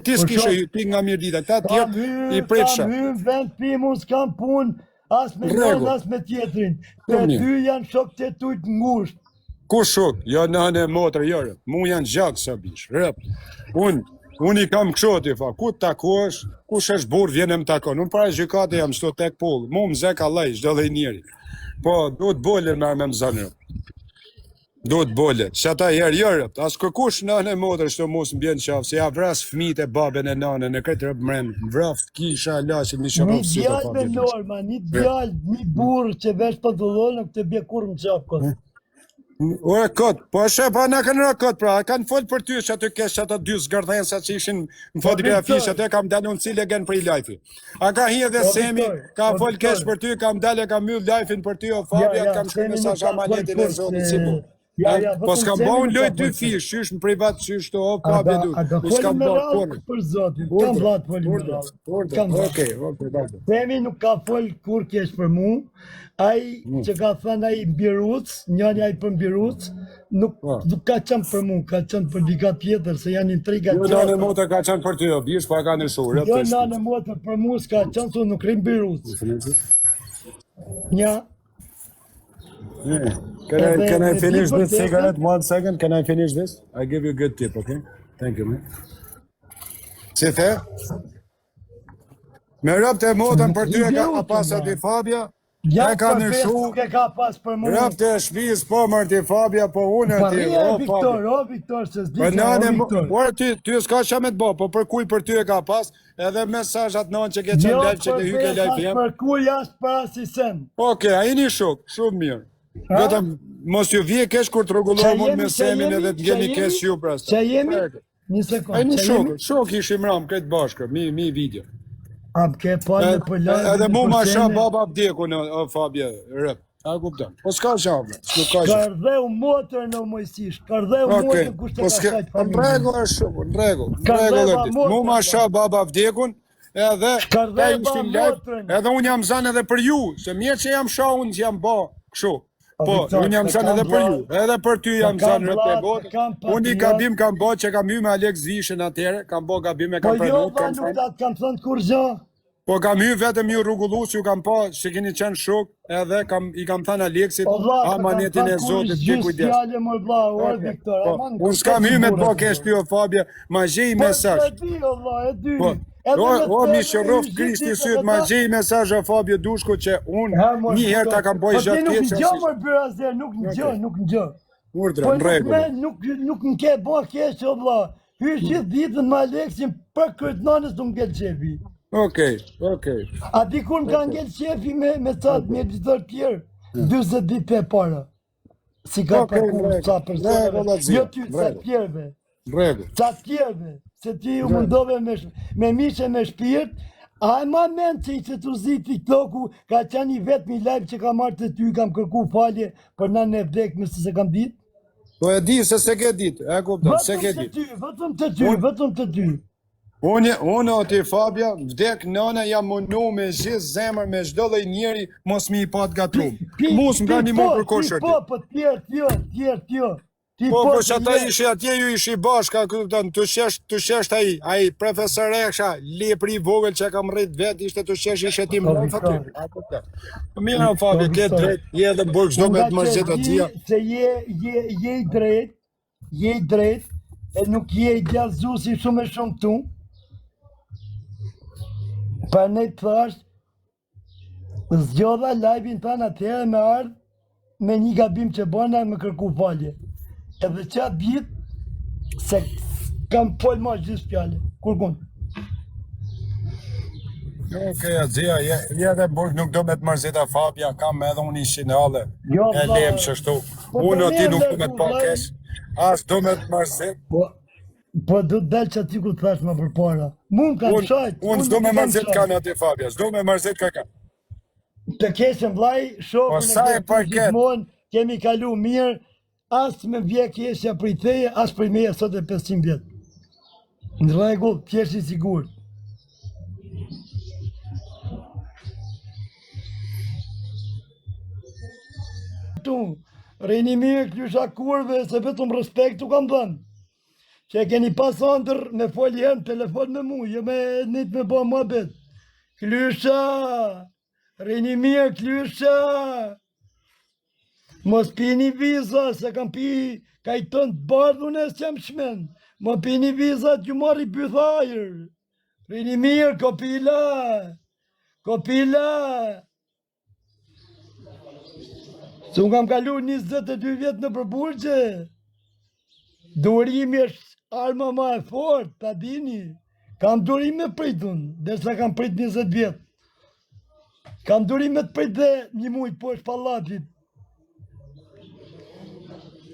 Ti s'kishe ti nga mirë dita, ta tjetë I pretsha. Kam hyrë vend pimu, s'kam pun, as me njën, as me tjetrin. Të dy janë shok të tujt ngusht. Ku shok? Jo nëne motër, jërë. Mu janë gjakë sa bish, rëp. Unë I kam kësho ti fa, ku të takosh, ku shesh burë vjene më takon. Unë para gjykate jam shto tek pullë, mu më zek allaj, shdo dhe I njeri. Po, do të bolle me më zanë. Do të bolle, që ata jërët, as kërkush nëne motër shto mos më bjenë qafë, se ja vras fëmijët e babën e nëne në këtë rëpë mrenë, vraft, kisha, lasit, një shërëf si të fa. Një djallë me norma, një djallë, një burë që vesh për dëllonë, këtë bje kur më qafë këtë. Ore këtë, po e shë, pa në kanë rë këtë pra, kanë folë për ty që aty kesh që ato dy zgërdhensa që ishin në fotografi që aty kam dalë unë cilë e genë për I lajfi. A ka hi edhe Semi, ka folë kesh për ty, kam dalë e kam myllë lajfin për ty, o Fabia, kam shkë mesazh amanetin e zotit si bu. Po s'kam bo unë lojt dy fish, qysh në privat, qysh të o Fabia du. A ka folë me rallë për zotin, kam vlatë folë me rallë. Okej, Semi nuk ka folë kur kesh për mu, ai që ka thënë ai Mbiruc, njëri ai për Mbiruc, nuk ka qenë për mu, ka qenë për dika tjetër, se janë intriga tjetër. Jo, nëne motër ka qenë për ty, bish, pa ka në shurë. Jo, nëne motër për mu s'ka qenë, su nuk ri Mbiruc. Nja. Can I finish this cigarette? 1 second, can I finish this? I give you a good tip, okay? Thank you, man. Si the? Me rëpë të motën për ty e ka pasat I Fabia, e ka në shu, rëpë të shpis po mërti Fabia, po unë e ti, Viktor, se s'di që Viktor. Ty s'ka që me të bo, po për kuj për ty e ka pas, edhe mesajat non që ke qenë live që ke hyke live jem. Për kuj ashtë për asisen. Oke, a I një shok, shumë mirë. Vetëm, mos ju vje kesh kur të regullohet mund me Semin edhe të gjeni kesh ju pra. Që jemi? Një sekund. A një shok ishim ram këtë bashkë, mi video. A ke palë për lajë. Edhe mu ma shah baba vdeku në Fabia rëp. A kuptan. Po s'ka shavle. Kardheu motër në mojësish. Kardheu motër kushtë të ka shajtë familje. Në regull është shumë, në regull. Mu ma shah baba vdekun, edhe edhe unë jam zanë edhe për ju, se mirë që jam shah unë që jam ba, kështu. Po, unë jam zanë edhe për ju, edhe për ty jam zanë rëpë e botë. Unë I gabim kam bo që kam ju me Alex Zishën atere, kam bo gabim e kam prenu. Po jo, nuk atë kam thënë kur gjë. Po kam ju vetëm ju rrugullu që ju kam po që keni qenë shok, edhe I kam thënë Alexit, amanetin e zotit, ti kujdes. Unë s'kam ju me të bo kesh ty o Fabia, ma gjej mesaj. O, mi shërof Kristi sytë, ma gjej mesaj o Fabio Dushko që unë një herë ta kam boj gjatë tjetë. Po ti nuk në gjë mërë Brazer, nuk në gjë. Urdra, në regullë. Nuk në ke bo kesh o vla. Hyrë gjithë ditën ma Aleksin për këtë nanës të ngellë qefi. Okej. A di kur më ka ngellë qefi me catë me editor tjerë, 20 ditë e para. Si ka përku ca personave. Jo ty, ca tjerëve. Ca tjerëve. Se ti ju mundove me mishe me shpirt, a e ma menë që I që të zi TikToku ka qenë I vetë mi live që ka marrë të ty, kam kërku falje për në në vdek me se kam ditë? Po e di se se ke ditë, e kuptëm, se ke ditë. Vëtëm të ty. Unë o ti Fabia, vdek nëna jam mundu me gjithë zemër me çdo lloj njeri, mos mi I pat gatrum. Mos më kanë më për koshër ti. Po, tjerë. Po, që ata ishi atje ju ishi bashka, të shesht ai profesor Eksha, lepri I vogël që kam rrit vetë, ishte të shesh ishe ti më rrët aty. Mira, Fabi, ke drejt, je edhe burg, shdo me të mërzit atia. Se je I drejt, e nuk je I djallëzu si shumë e shumë tu, për ne të thash, zgjodha live-in tanë atëherë me ardhë, me një gabim që bëna me kërku falje. Edhe që atë ditë, se kam folë ma gjithë fjallë, kur kënë. Okej, Azia, je dhe burg nuk do me të mërzita Fabia, kam edhe unë ishi në ale, e lem që shtu. Unë o ti nuk do me të pakesh, as do me të mërzit. Po do të delë që ati ku të thash më për para. Mund kanë shajt. Unë s'do me mërzit ka në ati Fabia, s'do me mërzit ka. Të keshën vlaj, shokën e këtë gjithmonë, kemi kalu mirë, asë me vje keshja për I theje, asë për I meja sot e 500 vjetë. Në regull, t'jesh I sigur. Rejni mirë këllysha kurve, se vetëm respektu kam dhenë. që e keni pas andër me folë herë në telefon me mu, jo me njët me bo më bet. Klysha, rini mirë, klysha. Mos pini viza, se kam pi kajton të bardhun e s'jam shmen. Mos pini viza të gjumari bythajrë. Rini mirë, kopila. Kopila. Se unë kam kalu 22 vjetë në përburgje. Durimi është arma ma e fort, ta dini. Kam durime pritun, derisa kam prit 20 vjetë. Kam durime të prit dhe një mujtë poshtë pallatit.